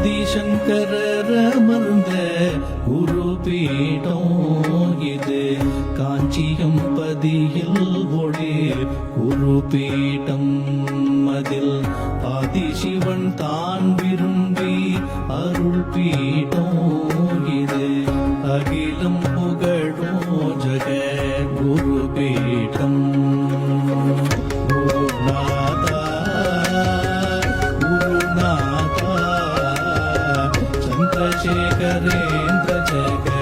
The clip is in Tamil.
ஆதிசங்கரர் அமர்ந்த குரு பீடம் இது காஞ்சியம் பதியில் ஒளிர் குரு பீடம் அதில் ஆதிசிவன் தான் விரும்பி அருள் பீடம் இது அகிலம் புகழும் ஜக குரு பீடம் குருநாதா குருநாதா சந்திரசேகரேந்திர ஜெக